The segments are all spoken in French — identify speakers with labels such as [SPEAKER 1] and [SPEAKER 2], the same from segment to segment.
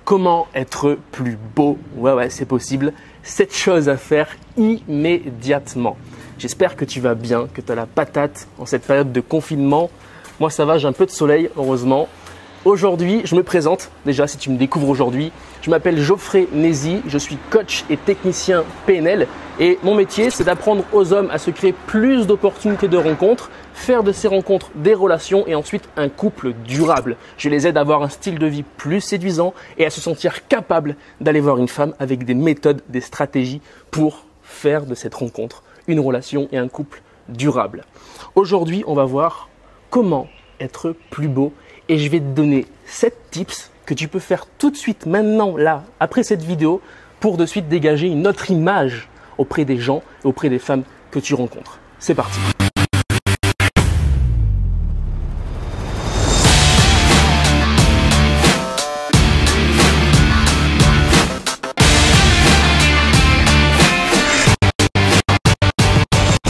[SPEAKER 1] Comment être plus beau? Ouais, c'est possible. 7 choses à faire immédiatement. J'espère que tu vas bien, que tu as la patate en cette période de confinement. Moi, ça va, j'ai un peu de soleil, heureusement. Aujourd'hui, je me présente. Déjà, si tu me découvres aujourd'hui, je m'appelle Geoffrey Nézy. Je suis coach et technicien PNL. Et mon métier, c'est d'apprendre aux hommes à se créer plus d'opportunités de rencontres, faire de ces rencontres des relations et ensuite un couple durable. Je les aide à avoir un style de vie plus séduisant et à se sentir capable d'aller voir une femme avec des méthodes, des stratégies pour faire de cette rencontre une relation et un couple durable. Aujourd'hui, on va voir comment être plus beau et je vais te donner 7 tips que tu peux faire tout de suite, maintenant, là, après cette vidéo, pour de suite dégager une autre image auprès des gens et auprès des femmes que tu rencontres. C'est parti!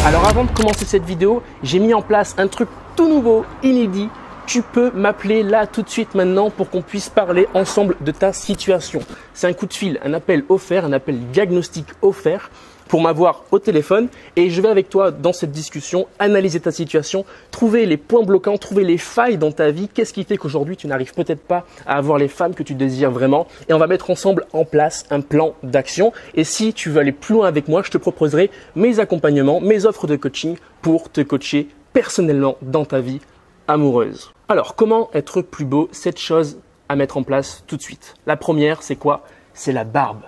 [SPEAKER 1] Alors avant de commencer cette vidéo, j'ai mis en place un truc tout nouveau, inédit. Tu peux m'appeler là tout de suite maintenant pour qu'on puisse parler ensemble de ta situation. C'est un coup de fil, un appel offert, un appel diagnostic offert pour m'avoir au téléphone et je vais avec toi dans cette discussion analyser ta situation, trouver les points bloquants, trouver les failles dans ta vie. Qu'est-ce qui fait qu'aujourd'hui tu n'arrives peut-être pas à avoir les femmes que tu désires vraiment et on va mettre ensemble en place un plan d'action. Et si tu veux aller plus loin avec moi, je te proposerai mes accompagnements, mes offres de coaching pour te coacher personnellement dans ta vie amoureuse. Alors, comment être plus beau? 7 choses à mettre en place tout de suite. La première, c'est quoi? C'est la barbe.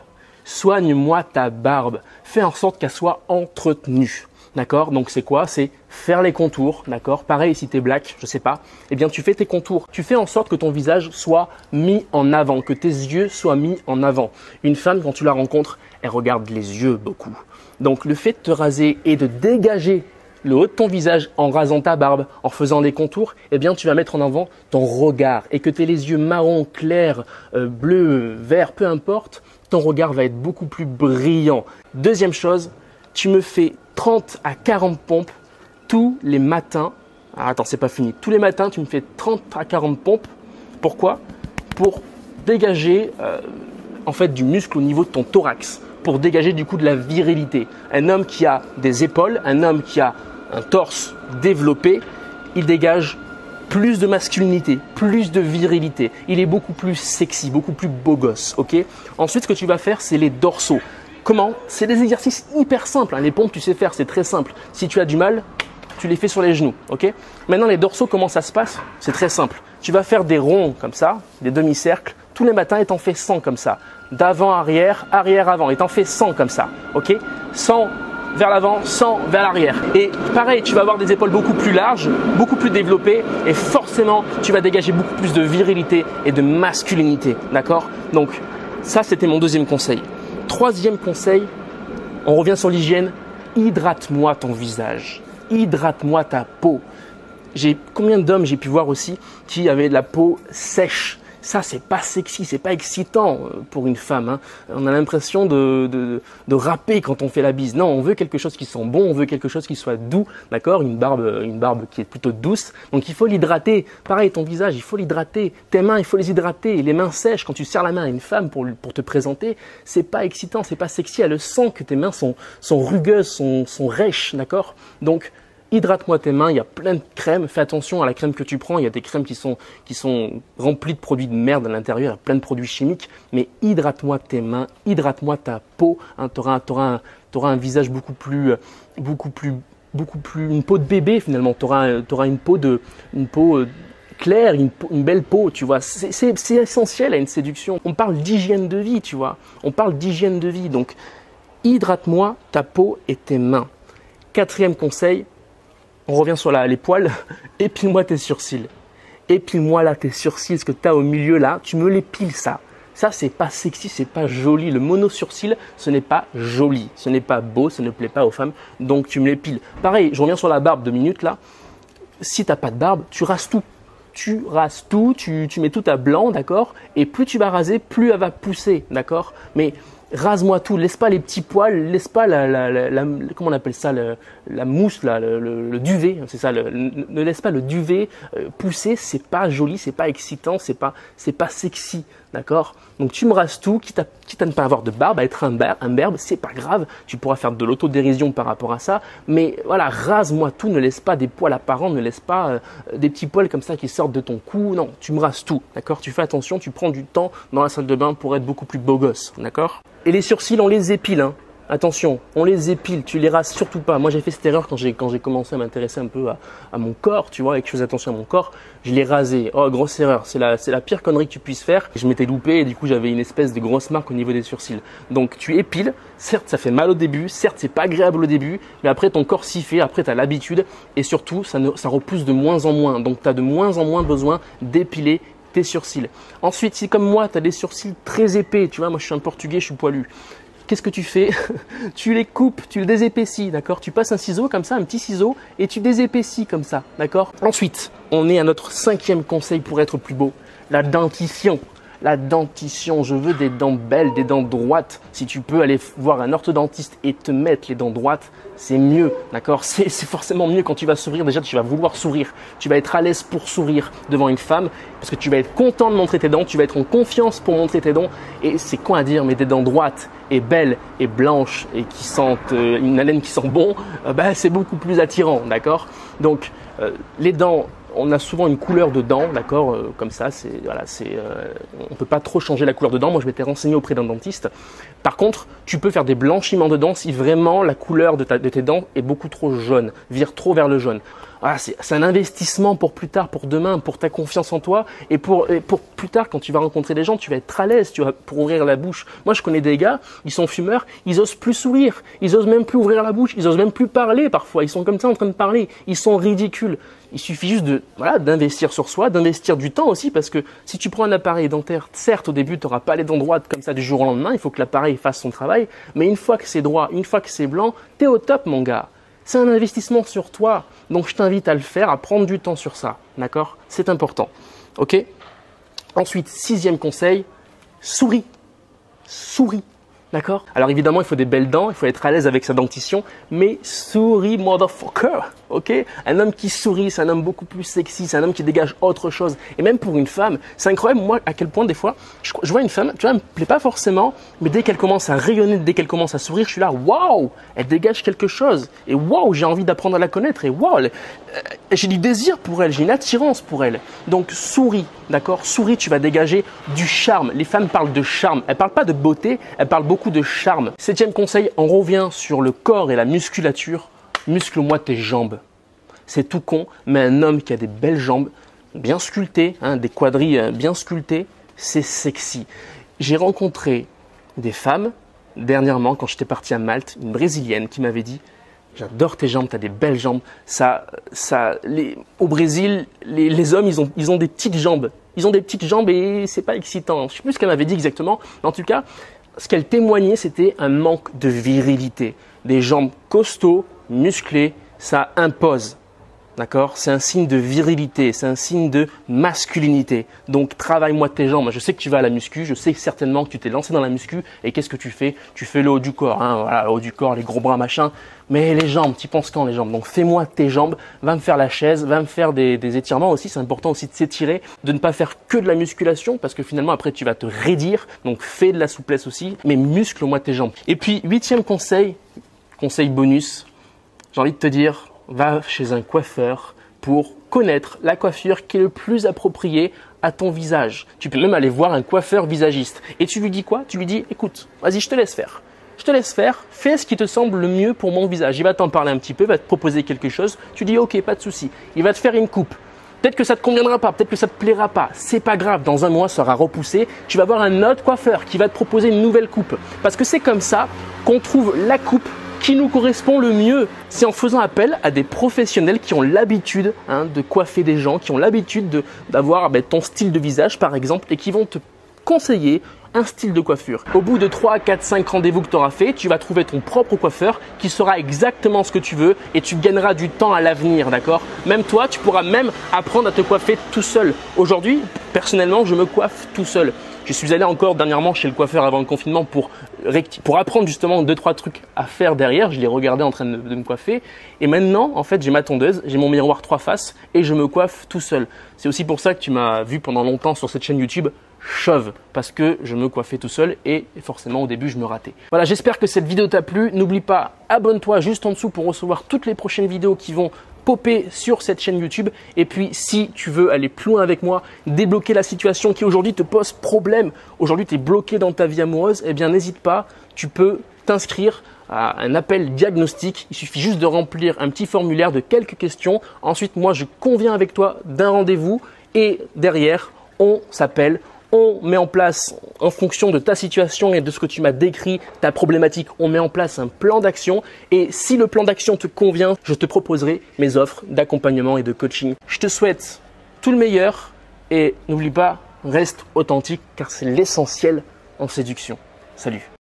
[SPEAKER 1] Soigne-moi ta barbe. Fais en sorte qu'elle soit entretenue. D'accord? Donc, c'est quoi? C'est faire les contours. D'accord? Pareil, si tu es black, je sais pas. Eh bien, tu fais tes contours. Tu fais en sorte que ton visage soit mis en avant, que tes yeux soient mis en avant. Une femme, quand tu la rencontres, elle regarde les yeux beaucoup. Donc, le fait de te raser et de dégager le haut de ton visage en rasant ta barbe, en faisant des contours, eh bien, tu vas mettre en avant ton regard et que tu aies les yeux marron, clair, bleu, vert, peu importe, ton regard va être beaucoup plus brillant. Deuxième chose, tu me fais 30 à 40 pompes tous les matins. Ah, attends, c'est pas fini. Tous les matins, tu me fais 30 à 40 pompes. Pourquoi? Pour dégager en fait du muscle au niveau de ton thorax, pour dégager du coup de la virilité. Un homme qui a des épaules, un homme qui a un torse développé, il dégage plus de masculinité, plus de virilité. Il est beaucoup plus sexy, beaucoup plus beau gosse. Ok? Ensuite, ce que tu vas faire, c'est les dorsaux. Comment? C'est des exercices hyper simples. Les pompes, tu sais faire, c'est très simple. Si tu as du mal, tu les fais sur les genoux. Ok? Maintenant, les dorsaux, comment ça se passe? C'est très simple. Tu vas faire des ronds comme ça, des demi-cercles, tous les matins et t'en fais 100 comme ça. D'avant, arrière, arrière, avant. Et t'en fais 100 comme ça. Ok? 100 vers l'avant, 100 vers l'arrière. Et pareil, tu vas avoir des épaules beaucoup plus larges, beaucoup plus développées et forcément, tu vas dégager beaucoup plus de virilité et de masculinité. D'accord? Donc, ça, c'était mon deuxième conseil. Troisième conseil, on revient sur l'hygiène. Hydrate-moi ton visage. Hydrate-moi ta peau. Combien d'hommes j'ai pu voir aussi qui avaient de la peau sèche? Ça, c'est pas sexy, c'est pas excitant pour une femme. Hein. On a l'impression de râper quand on fait la bise. Non, on veut quelque chose qui sent bon, on veut quelque chose qui soit doux, d'accord? Une barbe qui est plutôt douce. Donc, il faut l'hydrater. Pareil, ton visage, il faut l'hydrater. Tes mains, il faut les hydrater. Les mains sèches, quand tu serres la main à une femme pour te présenter, c'est pas excitant, c'est pas sexy. Elle sent que tes mains sont rugueuses, sont rêches, d'accord? Donc, hydrate-moi tes mains, il y a plein de crèmes, fais attention à la crème que tu prends, il y a des crèmes qui sont remplies de produits de merde à l'intérieur, il y a plein de produits chimiques, mais hydrate-moi tes mains, hydrate-moi ta peau, hein, tu auras un visage beaucoup plus, une peau de bébé finalement, tu auras une peau claire, une belle peau, tu vois, c'est essentiel à une séduction. On parle d'hygiène de vie, tu vois, on parle d'hygiène de vie, donc hydrate-moi ta peau et tes mains. Quatrième conseil, on revient sur les poils, épile-moi tes sourcils. Épile-moi là tes sourcils, ce que tu as au milieu là, tu me l'épiles ça. Ça, c'est pas sexy, c'est pas joli. Le mono-sourcil, ce n'est pas joli, ce n'est pas beau, ça ne plaît pas aux femmes, donc tu me l'épiles. Pareil, je reviens sur la barbe 2 minutes là. Si tu n'as pas de barbe, tu rases tout. Tu rases tout, tu mets tout à blanc, d'accord? Et plus tu vas raser, plus elle va pousser, d'accord? Mais rase-moi tout, laisse pas les petits poils, laisse pas comment on appelle ça, la mousse, là, le duvet, c'est ça, ne laisse pas le duvet pousser, c'est pas joli, c'est pas excitant, c'est pas sexy, d'accord? Donc tu me rases tout, quitte à ne pas avoir de barbe, à être un berbe, c'est pas grave, tu pourras faire de l'autodérision par rapport à ça, mais voilà, rase-moi tout, ne laisse pas des poils apparents, ne laisse pas des petits poils comme ça qui sortent de ton cou, non, tu me rases tout, d'accord? Tu fais attention, tu prends du temps dans la salle de bain pour être beaucoup plus beau gosse, d'accord? Et les sourcils, on les épile, hein. Attention, on les épile, tu les rases surtout pas. Moi, j'ai fait cette erreur quand j'ai commencé à m'intéresser un peu à mon corps, tu vois, et que je faisais attention à mon corps. Je l'ai rasé. Oh, grosse erreur. C'est la pire connerie que tu puisses faire. Je m'étais loupé et du coup, j'avais une espèce de grosse marque au niveau des sourcils. Donc, tu épiles. Certes, ça fait mal au début. Certes, c'est pas agréable au début. Mais après, ton corps s'y fait. Après, tu as l'habitude. Et surtout, ça repousse de moins en moins. Donc, tu as de moins en moins besoin d'épiler tes sourcils. Ensuite, si comme moi, tu as des sourcils très épais, tu vois, moi, je suis un Portugais, je suis poilu. Qu'est-ce que tu fais? Tu les coupes, tu les désépaissis, d'accord? Tu passes un ciseau comme ça, un petit ciseau, et tu désépaissis comme ça, d'accord? Ensuite, on est à notre 5e conseil pour être plus beau, la dentition. La dentition, je veux des dents belles, des dents droites. Si tu peux aller voir un orthodontiste et te mettre les dents droites, c'est mieux, d'accord? C'est forcément mieux quand tu vas sourire. Déjà, tu vas vouloir sourire. Tu vas être à l'aise pour sourire devant une femme parce que tu vas être content de montrer tes dents. Tu vas être en confiance pour montrer tes dents. Et c'est quoi à dire, mais des dents droites et belles et blanches et qui sentent une haleine qui sent bon, c'est beaucoup plus attirant, d'accord? Donc, les dents, on a souvent une couleur de dents, d'accord, comme ça, on peut pas trop changer la couleur de dents. Moi, je m'étais renseigné auprès d'un dentiste. Par contre, tu peux faire des blanchiments de dents si vraiment la couleur de tes dents est beaucoup trop jaune, vire trop vers le jaune. Voilà, c'est un investissement pour plus tard, pour demain, pour ta confiance en toi et pour plus tard quand tu vas rencontrer des gens, tu vas être à l'aise, tu vas pour ouvrir la bouche. Moi, je connais des gars, ils sont fumeurs, ils osent plus sourire, ils osent même plus ouvrir la bouche, ils osent même plus parler parfois. Ils sont comme ça en train de parler, ils sont ridicules. Il suffit juste d'investir sur soi, d'investir du temps aussi parce que si tu prends un appareil dentaire, certes au début tu n'auras pas les dents droites comme ça du jour au lendemain, il faut que l'appareil fasse son travail, mais une fois que c'est droit, une fois que c'est blanc, t'es au top mon gars. C'est un investissement sur toi, donc je t'invite à le faire, à prendre du temps sur ça, d'accord? C'est important, ok? Ensuite, 6e conseil, souris, souris. D'accord? Alors évidemment, il faut des belles dents, il faut être à l'aise avec sa dentition, mais souris, motherfucker, ok? Un homme qui sourit, c'est un homme beaucoup plus sexy, c'est un homme qui dégage autre chose. Et même pour une femme, c'est incroyable, moi, à quel point des fois, je vois une femme, tu vois, elle me plaît pas forcément, mais dès qu'elle commence à rayonner, dès qu'elle commence à sourire, je suis là, waouh, elle dégage quelque chose. Et waouh, j'ai envie d'apprendre à la connaître. Et waouh, j'ai du désir pour elle, j'ai une attirance pour elle. Donc souris, d'accord? Souris, tu vas dégager du charme. Les femmes parlent de charme, elles parlent pas de beauté, elles parlent beaucoup de charme. 7e conseil, on revient sur le corps et la musculature. Muscle-moi tes jambes. C'est tout con, mais un homme qui a des belles jambes, bien sculptées, des quadrilles bien sculptés, c'est sexy. J'ai rencontré des femmes dernièrement quand j'étais parti à Malte, une brésilienne qui m'avait dit « J'adore tes jambes, tu as des belles jambes. » Au Brésil, les hommes, ils ont des petites jambes. Ils ont des petites jambes et c'est pas excitant. Je ne sais plus ce qu'elle m'avait dit exactement, mais en tout cas, ce qu'elle témoignait, c'était un manque de virilité. Des jambes costauds, musclées, ça impose. D'accord? C'est un signe de virilité, c'est un signe de masculinité. Donc, travaille-moi tes jambes. Je sais que tu vas à la muscu, je sais certainement que tu t'es lancé dans la muscu. Et qu'est-ce que tu fais? Tu fais le haut du corps, voilà, le haut du corps, les gros bras, machin. Mais les jambes, tu penses quand les jambes? Donc, fais-moi tes jambes, va me faire la chaise, va me faire des étirements aussi. C'est important aussi de s'étirer, de ne pas faire que de la musculation parce que finalement, après, tu vas te raidir. Donc, fais de la souplesse aussi, mais muscle-moi tes jambes. Et puis, 8e conseil bonus, j'ai envie de te dire, va chez un coiffeur pour connaître la coiffure qui est le plus appropriée à ton visage. Tu peux même aller voir un coiffeur visagiste. Et tu lui dis quoi? Tu lui dis, écoute, vas-y, je te laisse faire. Je te laisse faire, fais ce qui te semble le mieux pour mon visage. Il va t'en parler un petit peu, va te proposer quelque chose. Tu dis, ok, pas de souci. Il va te faire une coupe. Peut-être que ça te conviendra pas, peut-être que ça te plaira pas. C'est pas grave, dans un mois, ça sera repoussé. Tu vas voir un autre coiffeur qui va te proposer une nouvelle coupe. Parce que c'est comme ça qu'on trouve la coupe qui nous correspond le mieux. C'est en faisant appel à des professionnels qui ont l'habitude de coiffer des gens, qui ont l'habitude d'avoir ton style de visage par exemple et qui vont te conseiller un style de coiffure. Au bout de 3, 4, 5 rendez-vous que tu auras fait, tu vas trouver ton propre coiffeur qui saura exactement ce que tu veux et tu gagneras du temps à l'avenir, d'accord? Même toi, tu pourras même apprendre à te coiffer tout seul. Aujourd'hui, personnellement, je me coiffe tout seul. Je suis allé encore dernièrement chez le coiffeur avant le confinement pour apprendre justement 2-3 trucs à faire derrière. Je l'ai regardé en train de me coiffer. Et maintenant, en fait, j'ai ma tondeuse, j'ai mon miroir 3 faces et je me coiffe tout seul. C'est aussi pour ça que tu m'as vu pendant longtemps sur cette chaîne YouTube chauve parce que je me coiffais tout seul et forcément au début je me ratais. Voilà, j'espère que cette vidéo t'a plu. N'oublie pas, abonne-toi juste en dessous pour recevoir toutes les prochaines vidéos qui vont popper sur cette chaîne YouTube. Et puis si tu veux aller plus loin avec moi, débloquer la situation qui aujourd'hui te pose problème, aujourd'hui tu es bloqué dans ta vie amoureuse, eh bien n'hésite pas, tu peux t'inscrire à un appel diagnostic. Il suffit juste de remplir un petit formulaire de quelques questions. Ensuite, moi, je conviens avec toi d'un rendez-vous et derrière, on s'appelle, on met en place, en fonction de ta situation et de ce que tu m'as décrit, ta problématique, on met en place un plan d'action. Et si le plan d'action te convient, je te proposerai mes offres d'accompagnement et de coaching. Je te souhaite tout le meilleur et n'oublie pas, reste authentique car c'est l'essentiel en séduction. Salut!